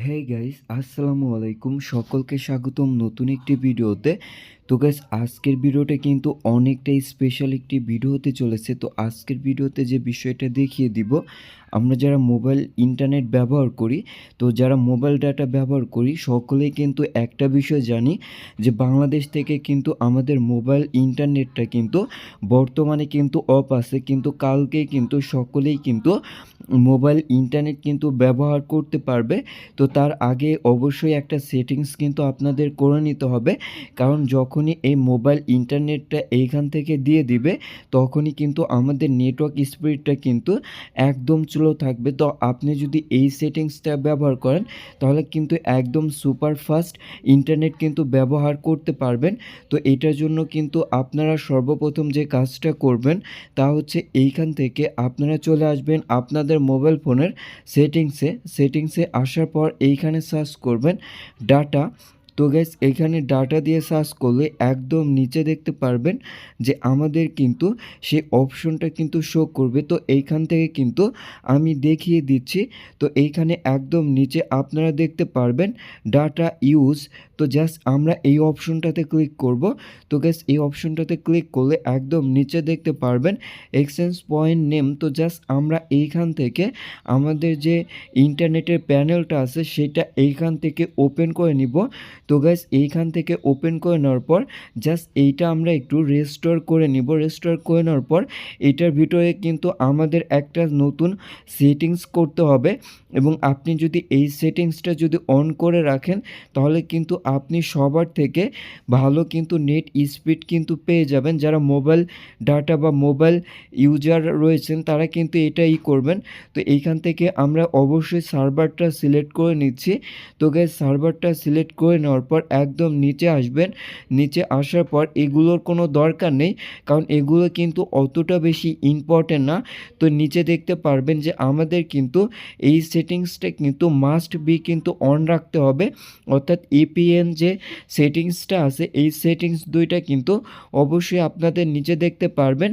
Hey guys, আসসালামু আলাইকুম। সকলকে স্বাগতম নতুন একটি ভিডিওতে। তো গাইস, আজকের ভিডিওটা কিন্তু অনেকটাই স্পেশাল একটি ভিডিও হতে চলেছে। তো আজকের ভিডিওতে যে বিষয়টা দেখিয়ে দিব, আমরা যারা মোবাইল ইন্টারনেট ব্যবহার করি, তো যারা মোবাইল ডাটা ব্যবহার করি সকলেই কিন্তু একটা বিষয় জানি যে বাংলাদেশ থেকে কিন্তু আমাদের মোবাইল ইন্টারনেটটা কিন্তু বর্তমানে কিন্তু অফ আছে, কিন্তু কালকে কিন্তু সকলেই কিন্তু মোবাইল ইন্টারনেট কিন্তু ব্যবহার করতে পারবে। তো তার আগে অবশ্যই একটা সেটিংস কিন্তু আপনাদের করে নিতে হবে, কারণ যখনই এই মোবাইল ইন্টারনেটটা এইখান থেকে দিয়ে দিবে তখনই কিন্তু আমাদের নেটওয়ার্ক স্পিডটা কিন্তু একদম স্লো থাকবে। তো আপনি যদি এই সেটিংসটা ব্যবহার করেন তাহলে কিন্তু একদম সুপার ফাস্ট ইন্টারনেট কিন্তু ব্যবহার করতে পারবেন। তো এটার জন্য কিন্তু আপনারা সর্বপ্রথম যে কাজটা করবেন তা হচ্ছে এইখান থেকে আপনারা চলে আসবেন আপনাদের মোবাইল ফোনের সেটিংসে আসার পর এইখানে সার্চ করবেন ডাটা। তো গাইস, এইখানে ডাটা দিয়ে সার্চ করলে একদম নিচে দেখতে পারবেন যে আমাদের কিন্তু সেই অপশনটা কিন্তু শো করবে। তো এইখান থেকে কিন্তু আমি দেখিয়ে দিচ্ছি। তো এইখানে একদম নিচে আপনারা দেখতে পারবেন ডাটা ইউজ। তো জাস্ট আমরা এই অপশনটাতে ক্লিক করব। তো গাইস, এই অপশনটাতে ক্লিক করলে একদম নিচে দেখতে পারবেন এক্সচেঞ্জ পয়েন্ট নেম। তো জাস্ট আমরা এইখান থেকে আমাদের যে ইন্টারনেটের প্যানেলটা আছে সেটা এইখান থেকে ওপেন করে নিব। তো গাইস, এইখান থেকে ওপেন করে নেওয়ার পর জাস্ট এইটা আমরা একটু রেস্টোর করে নিব। রেস্টোর করে নেওয়ার পর এটার ভিতরে কিন্তু আমাদের একটা নতুন সেটিংস করতে হবে, এবং আপনি যদি এই সেটিংসটা যদি অন করে রাখেন তাহলে কিন্তু আপনি সবার থেকে ভালো কিন্তু নেট স্পিড কিন্তু পেয়ে যাবেন। যারা মোবাইল ডাটা বা মোবাইল ইউজার রয়েছেন তারা কিন্তু এটাই করবেন। তো এইখান থেকে আমরা অবশ্যই সার্ভারটা সিলেক্ট করে নিচ্ছি। তো গাইস, সার্ভারটা সিলেক্ট করে নেওয়ার পর একদম নিচে আসবেন। নিচে আসার পর এগুলোর কোনো দরকার নেই, কারণ এগুলো কিন্তু অতটা বেশি ইম্পর্টেন্ট না। তো নিচে দেখতে পারবেন যে আমাদের কিন্তু এই সেটিংসটা কিন্তু মাস্ট বি কিন্তু অন রাখতে হবে, অর্থাৎ এপিএন যে সেটিংসটা আছে এই সেটিংস দুইটা কিন্তু অবশ্যই আপনাদের নিচে দেখতে পারবেন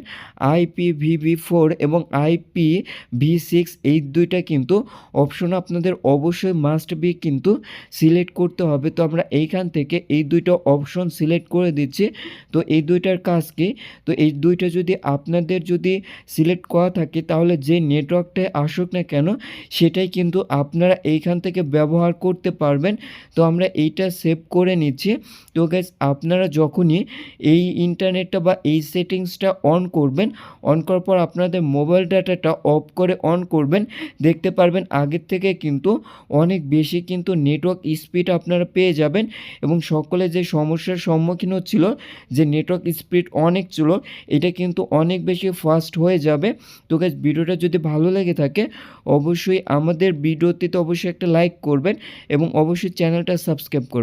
IPv4 এবং IPv6, এই দুইটা কিন্তু অপশন আপনাদের অবশ্যই মাস্ট বি কিন্তু সিলেক্ট করতে হবে। তো আমরা এইখান থেকে এই দুইটা অপশন সিলেক্ট করে দিচ্ছি। তো এই দুইটার কাজ কি, তো এই দুইটা যদি আপনাদের যদি সিলেক্ট করা থাকে তাহলে যে নেটওয়ার্কটায় আসুক না কেন সেটাই কিন্তু আপনারা এইখান থেকে ব্যবহার করতে পারবেন। তো আমরা এইটা সেভ করে নিচ্ছি। তো গাইস, আপনারা যখনই এই ইন্টারনেটটা বা এই সেটিংসটা অন করবেন, অন করার পর আপনাদের মোবাইল ডাটাটা অফ করে অন করবেন, দেখতে পারবেন আগের থেকে কিন্তু অনেক বেশি কিন্তু নেটওয়ার্ক স্পিড আপনারা পেয়ে যাবেন। এবং সকলে যে সমস্যার সম্মুখীন হচ্ছিল যে নেটওয়ার্ক স্পিড অনেক ছিল, এটা কিন্তু অনেক বেশি ফাস্ট হয়ে যাবে। তো গাইস, ভিডিওটা যদি ভালো লেগে থাকে অবশ্যই আমাদের ভিডিওতে তো অবশ্যই একটা লাইক করবেন এবং অবশ্যই চ্যানেলটা সাবস্ক্রাইব করবেন।